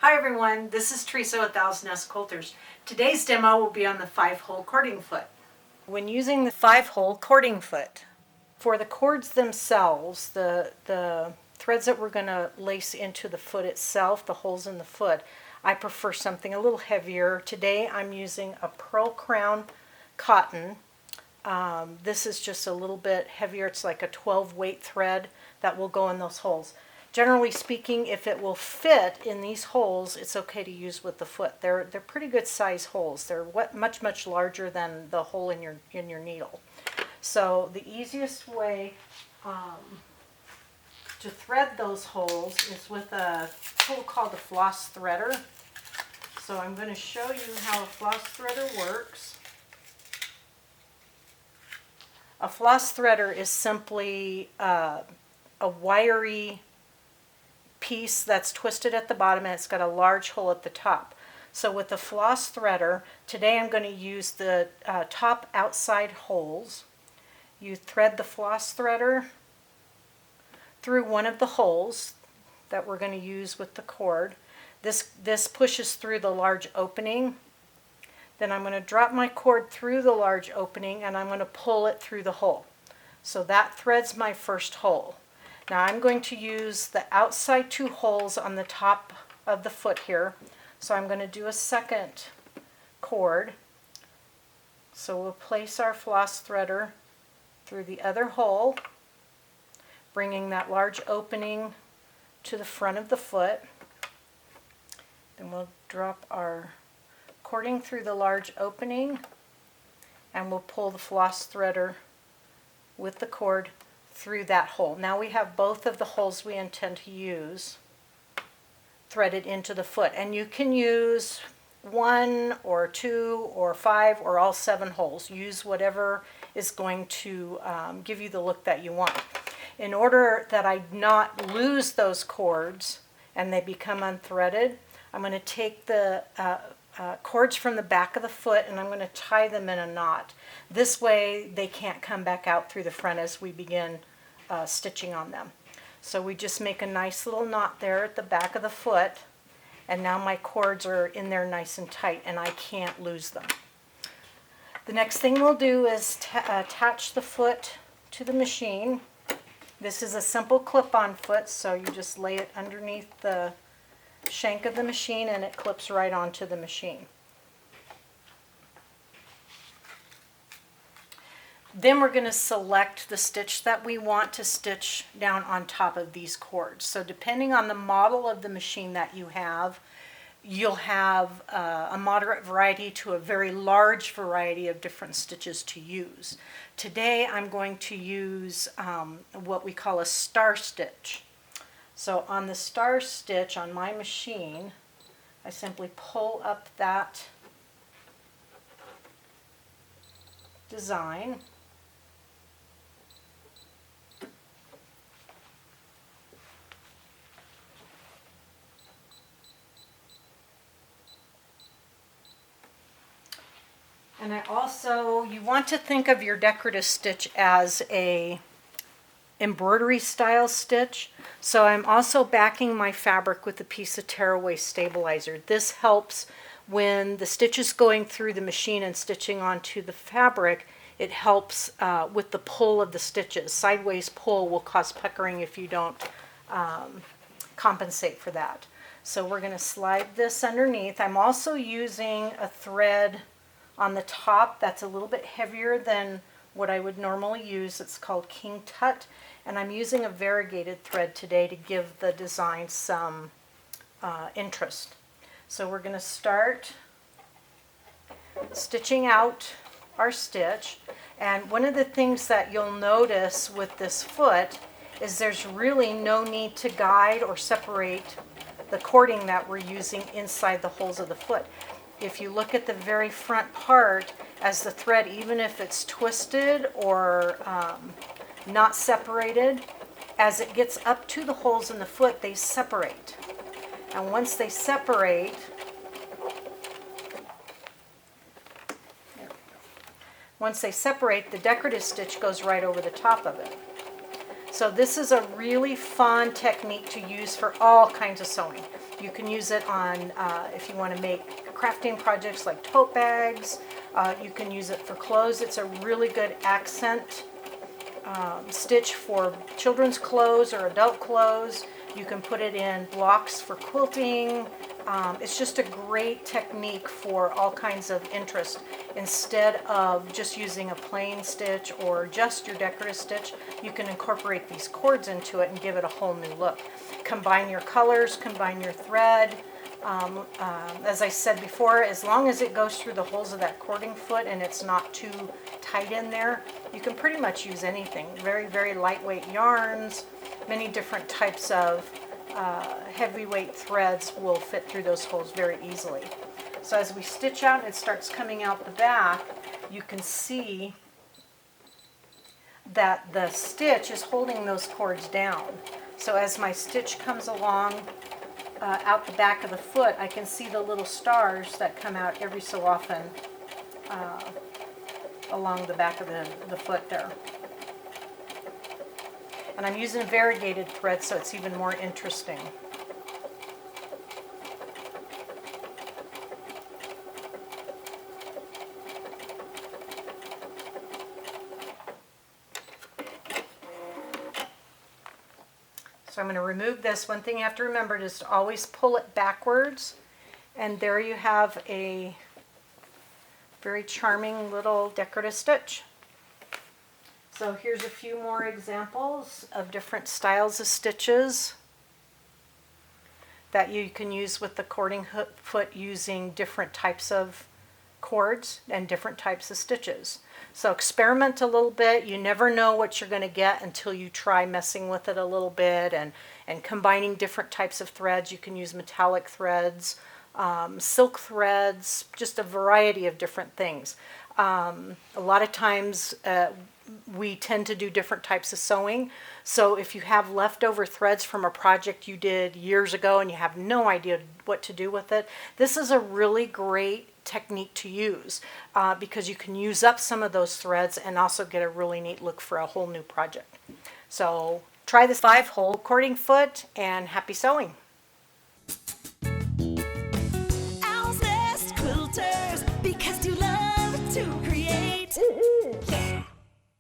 Hi everyone, this is Teresa with Thousand S Coulters. Today's demo will be on the 5-hole cording foot. When using the 5-hole cording foot, for the cords themselves, the threads that we're going to lace into the foot itself, the holes in the foot, I prefer something a little heavier. Today I'm using a pearl crown cotton. This is just a little bit heavier. It's like a 12 weight thread that will go in those holes. Generally speaking, if it will fit in these holes, it's okay to use with the foot. They're pretty good size holes. They're much larger than the hole in your needle. So the easiest way to thread those holes is with a tool called a floss threader. So I'm going to show you how a floss threader works. A floss threader is simply a wiry piece that's twisted at the bottom, and it's got a large hole at the top. So with the floss threader, today I'm going to use the top outside holes. You thread the floss threader through one of the holes that we're going to use with the cord. This pushes through the large opening. Then I'm going to drop my cord through the large opening and I'm going to pull it through the hole. So that threads my first hole. Now I'm going to use the outside 2 holes on the top of the foot here. So I'm going to do a second cord. So we'll place our floss threader through the other hole, bringing that large opening to the front of the foot. Then we'll drop our cording through the large opening and we'll pull the floss threader with the cord through that hole. Now we have both of the holes we intend to use threaded into the foot, and you can use 1 or 2 or 5 or all 7 holes. Use whatever is going to give you the look that you want. In order that I not lose those cords and they become unthreaded, I'm going to take the cords from the back of the foot and I'm going to tie them in a knot. This way they can't come back out through the front as we begin stitching on them. So we just make a nice little knot there at the back of the foot, and now my cords are in there nice and tight and I can't lose them. The next thing we'll do is attach the foot to the machine. This is a simple clip-on foot, so you just lay it underneath the shank of the machine and it clips right onto the machine. Then we're going to select the stitch that we want to stitch down on top of these cords. So depending on the model of the machine that you have, you'll have a moderate variety to a very large variety of different stitches to use. Today I'm going to use what we call a star stitch. So on the star stitch on my machine, I simply pull up that design. And you want to think of your decorative stitch as a embroidery style stitch. So I'm also backing my fabric with a piece of tearaway stabilizer. This helps when the stitch is going through the machine and stitching onto the fabric. It helps with the pull of the stitches. Sideways pull will cause puckering if you don't compensate for that. So we're going to slide this underneath. I'm also using a thread on the top that's a little bit heavier than what I would normally use. It's called King Tut, and I'm using a variegated thread today to give the design some interest. So we're going to start stitching out our stitch, and one of the things that you'll notice with this foot is there's really no need to guide or separate the cording that we're using inside the holes of the foot. If you look at the very front part, as the thread, even if it's twisted or not separated, as it gets up to the holes in the foot, they separate. And once they separate, the decorative stitch goes right over the top of it. So this is a really fun technique to use for all kinds of sewing. You can use it on if you want to make crafting projects like tote bags. You can use it for clothes. It's a really good accent stitch for children's clothes or adult clothes. You can put it in blocks for quilting. It's just a great technique for all kinds of interest. Instead of just using a plain stitch or just your decorative stitch, you can incorporate these cords into it and give it a whole new look. Combine your colors, combine your thread. As I said before, as long as it goes through the holes of that cording foot and it's not too tight in there, you can pretty much use anything. Very, very lightweight yarns, many different types of heavyweight threads will fit through those holes very easily. So as we stitch out and it starts coming out the back, you can see that the stitch is holding those cords down. So as my stitch comes along out the back of the foot, I can see the little stars that come out every so often along the back of the foot there. And I'm using variegated thread, so it's even more interesting. So I'm going to remove this. One thing you have to remember is to always pull it backwards. And there you have a very charming little decorative stitch. So here's a few more examples of different styles of stitches that you can use with the cording foot using different types of cords and different types of stitches. So experiment a little bit. You never know what you're going to get until you try messing with it a little bit and combining different types of threads. You can use metallic threads, silk threads, just a variety of different things. A lot of times we tend to do different types of sewing. So if you have leftover threads from a project you did years ago and you have no idea what to do with it, this is a really great technique to use because you can use up some of those threads and also get a really neat look for a whole new project. So try this 5-hole cording foot and happy sewing.